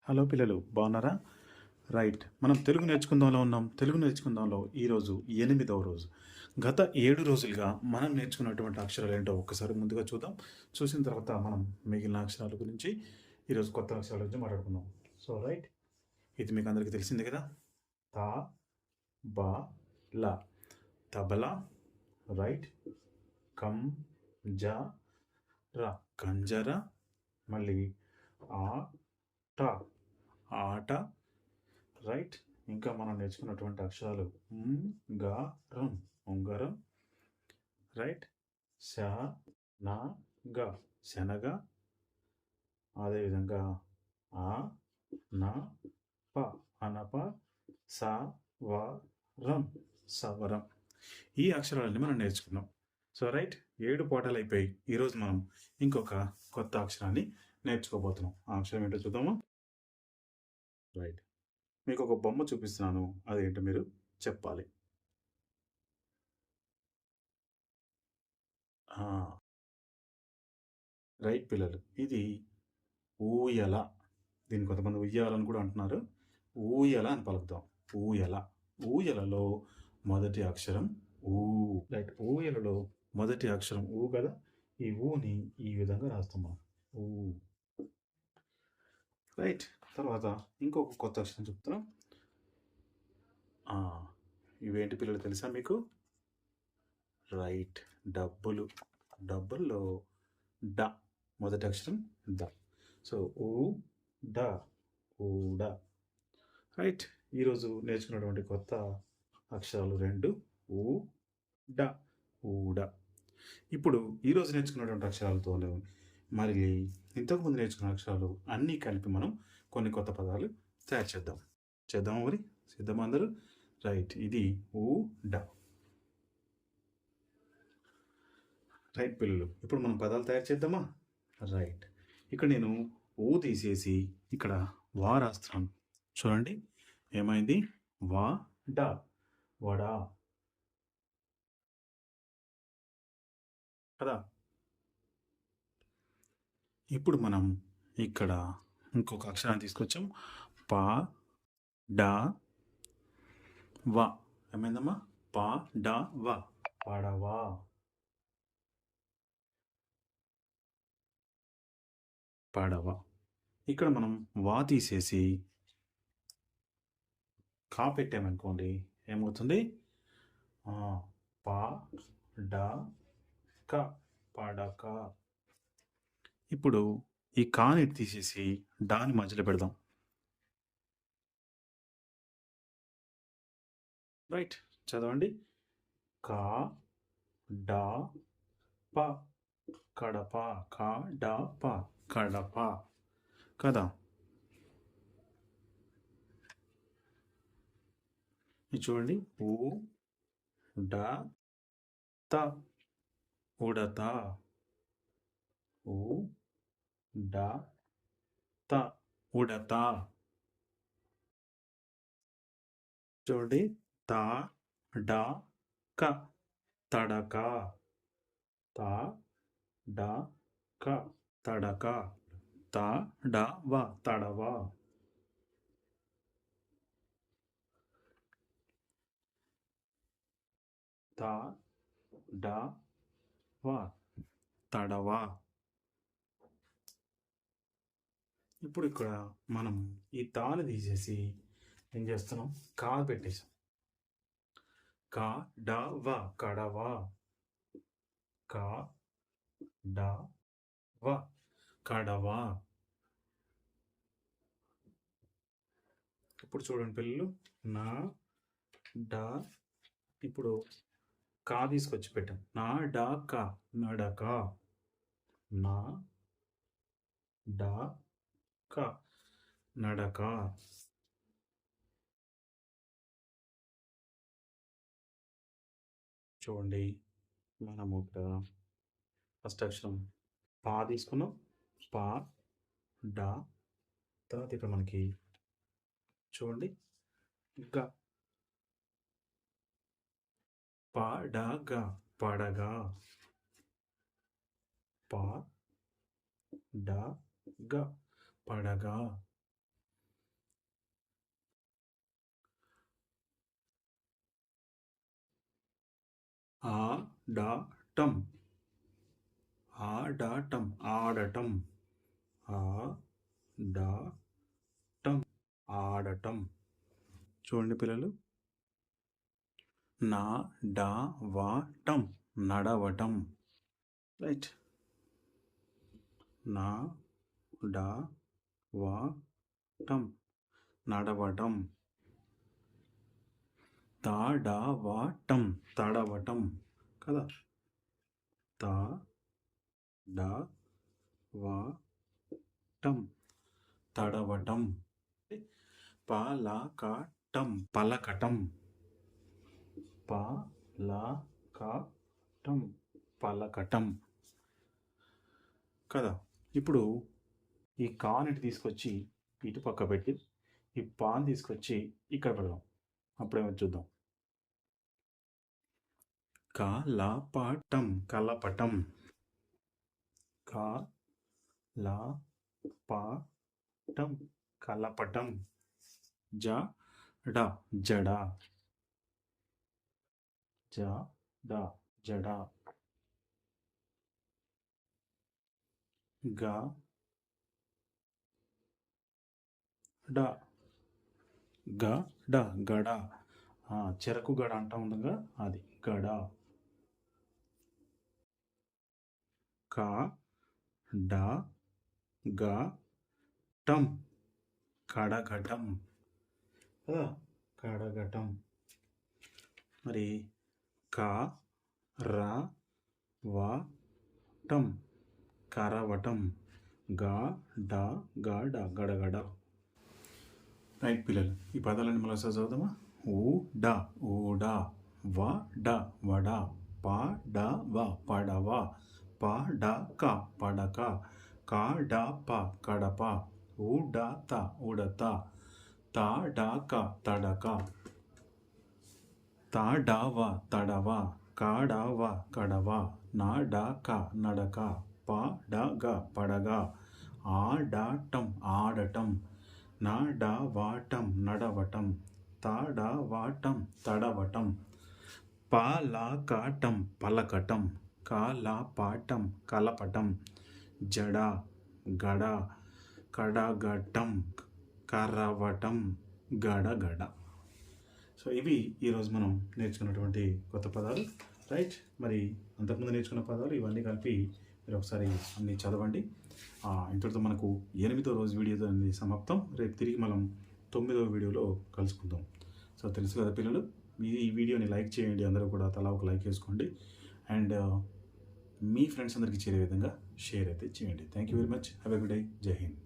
Hello పిల్లలు బాగున్నారా? Right. మనం తెలుగు నేర్చుకుందాంలో ఉన్నాం. తెలుగు నేర్చుకుందాంలో ఈరోజు 8వ రోజు. గత 7 రోజులుగా మనం నేర్చుకున్నటువంటి అక్షరాలు ఏంటో ఒక్కసారి ముందుగా చూద్దాం. చూసిన తర్వాత మనం మిగిలిన అక్షరాల గురించి ఈరోజు కొత్త అక్షరాల గురించి మాట్లాడుకుందాం. సో రైట్, ఇది మీకు అందరికీ తెలిసిందే కదా. తా బా లా తబలా. రైట్. కం జా రా కంజర. మళ్ళీ ఆ టా ఆట. రైట్. ఇంకా మనం నేర్చుకున్నటువంటి అక్షరాలు రం ఉంగరం. రైట్. శ నా గ శనగ. అదేవిధంగా ఆ నా ప అనప. స వ రం సవరం. ఈ అక్షరాలన్నీ మనం నేర్చుకున్నాం. సో రైట్, 7 పాఠాలు అయిపోయి ఈరోజు మనం ఇంకొక కొత్త అక్షరాన్ని నేర్చుకోబోతున్నాం. ఆ అక్షరం ఏంటో చూద్దామా? రైట్. మీకు ఒక బొమ్మ చూపిస్తున్నాను, అదేంటో మీరు చెప్పాలి. రైట్ పిల్లలు, ఇది ఊయల. దీన్ని కొంతమంది ఉయ్యాలని కూడా అంటున్నారు. ఊయల అని పలుకుతాం. ఊయల. ఊయలలో మొదటి అక్షరం ఊ. రైట్. ఊయలలో మొదటి అక్షరం ఊ కదా. ఈ ఊని ఈ విధంగా రాస్తాం మనం. ఊ. రైట్. తర్వాత ఇంకొక కొత్త అక్షరం చెప్తున్నాం. ఇవేంటి పిల్లలు తెలుసా మీకు? రైట్. డబ్బులు. డబ్బుల్లో డ మొదటి అక్షరం ద. సో ఊ డ ఊడ. రైట్. ఈరోజు నేర్చుకున్నటువంటి కొత్త అక్షరాలు 2 ఊ డ ఊడ. ఇప్పుడు ఈరోజు నేర్చుకున్నటువంటి అక్షరాలతోనే మరి ఇంతకుముందు నేర్చుకున్న అక్షరాలు అన్నీ కలిపి మనం కొన్ని కొత్త పదాలు తయారు చేద్దాం. చేద్దామా మరి? సిద్ధమా అందరూ? రైట్. ఇది ఊ డ. రైట్ పిల్లలు, ఇప్పుడు మనం పదాలు తయారు చేద్దామా? రైట్. ఇక్కడ నేను ఊ తీసేసి ఇక్కడ వా రాస్తున్నాను. చూడండి ఏమైంది? వా డ వడా కదా. ఇప్పుడు మనం ఇక్కడ ఇంకొక అక్షరాన్ని తీసుకొచ్చాం. పా డా వా. ఏమైందమ్మా? పా డా వా పడవా. పడవ. ఇక్కడ మనం వా తీసేసి కా పెట్టామనుకోండి, ఏమవుతుంది? పా డ క పడక. ఇప్పుడు ఈ కాని తీసేసి డాని మధ్యలో పెడదాం. రైట్. చదవండి. కా డా ప కడప. కా డా ప కడప కదా. ఇది చూడండి. ఊ డ త ఉడత. ఊ డ త ఉడత. చూడండి. త డ క తడక. త డ క తడక. త డ వ తడవ. త డ వ తడవ. ఇప్పుడు ఇక్కడ మనం ఈ తాను తీసేసి ఏం చేస్తున్నాం? కా పెట్టేసాం. కా డ వ కడవ. కా డ వ కడవ. ఇప్పుడు చూడండి పిల్లలు, నా డ. ఇప్పుడు కా తీసుకొచ్చి పెట్టాం. నా డ క నడక. నా డ క నడక. చూడండి, మనము ఇక్కడ ఫస్ట్ అక్షరం పా తీసుకున్నాం. పా డ. తర్వాత ఇక్కడ మనకి చూడండి గ. పడగ పడగ. ప డ గ పడగ. ఆడటం ఆడటం ఆడటం ఆడటం ఆడటం. చూడండి పిల్లలు, నడవటం నడవటం. రైట్, నడవటం నడవటం. తడవటం తడవటం కదా, తడవటం తడవటం. పలకటం పలకటం పలకటం పలకటం కదా. ఇప్పుడు ఈ కానిటి తీసుకొచ్చి ఇటు పక్క పెట్టి ఈ పాన్ తీసుకొచ్చి ఇక్కడ పెడదాం. అప్పుడేమో చూద్దాం. కలపటం కలపటం కలపటం కలపటం. జడ జడ జడ జడ. గడ గడ చెరకు గడ అంటా ఉండగా అది గడ. కడగటం కడగటం కదా, కడగటం. మరి కరవటం కరవటం. గడ గడ గడగడ. రైట్ పిల్లలు, ఈ పదాలన్నీ మళ్ళీ ఒకసారి చదువుదామా. ఊడ ఊడ, వడ వడ, పడవ పడవ, పడక పడక, కడప కడప, ఉడత ఉడత, తడక తడక, తడవ తడవ, కడవ కడవ, నడక నడక, పడగ పడగ, ఆడటం ఆడటం, నడవటం నడవటం, తడవటం తడవటం, పలకటం పలకటం, కలపటం కలపటం, జడ గడ, కడగటం కరవటం, గడగడ. సో ఇవి ఈరోజు మనం నేర్చుకున్నటువంటి కొత్త పదాలు. రైట్, మరి అంతకుముందు నేర్చుకున్న పదాలు ఇవన్నీ కలిపి మీరు ఒకసారి అన్నీ చదవండి. ఇంతటితో మనకు 8వ రోజు వీడియో అనేది సమాప్తం. రేపు తిరిగి మనం 9వ వీడియోలో కలుసుకుందాం. సో తెలుసు కదా పిల్లలు, ఈ వీడియోని లైక్ చేయండి, అందరూ కూడా తలా ఒక లైక్ వేసుకోండి. అండ్ మీ ఫ్రెండ్స్ అందరికీ చేరే విధంగా షేర్ అయితే చేయండి. Thank you very much. Have a good day. జై హింద్.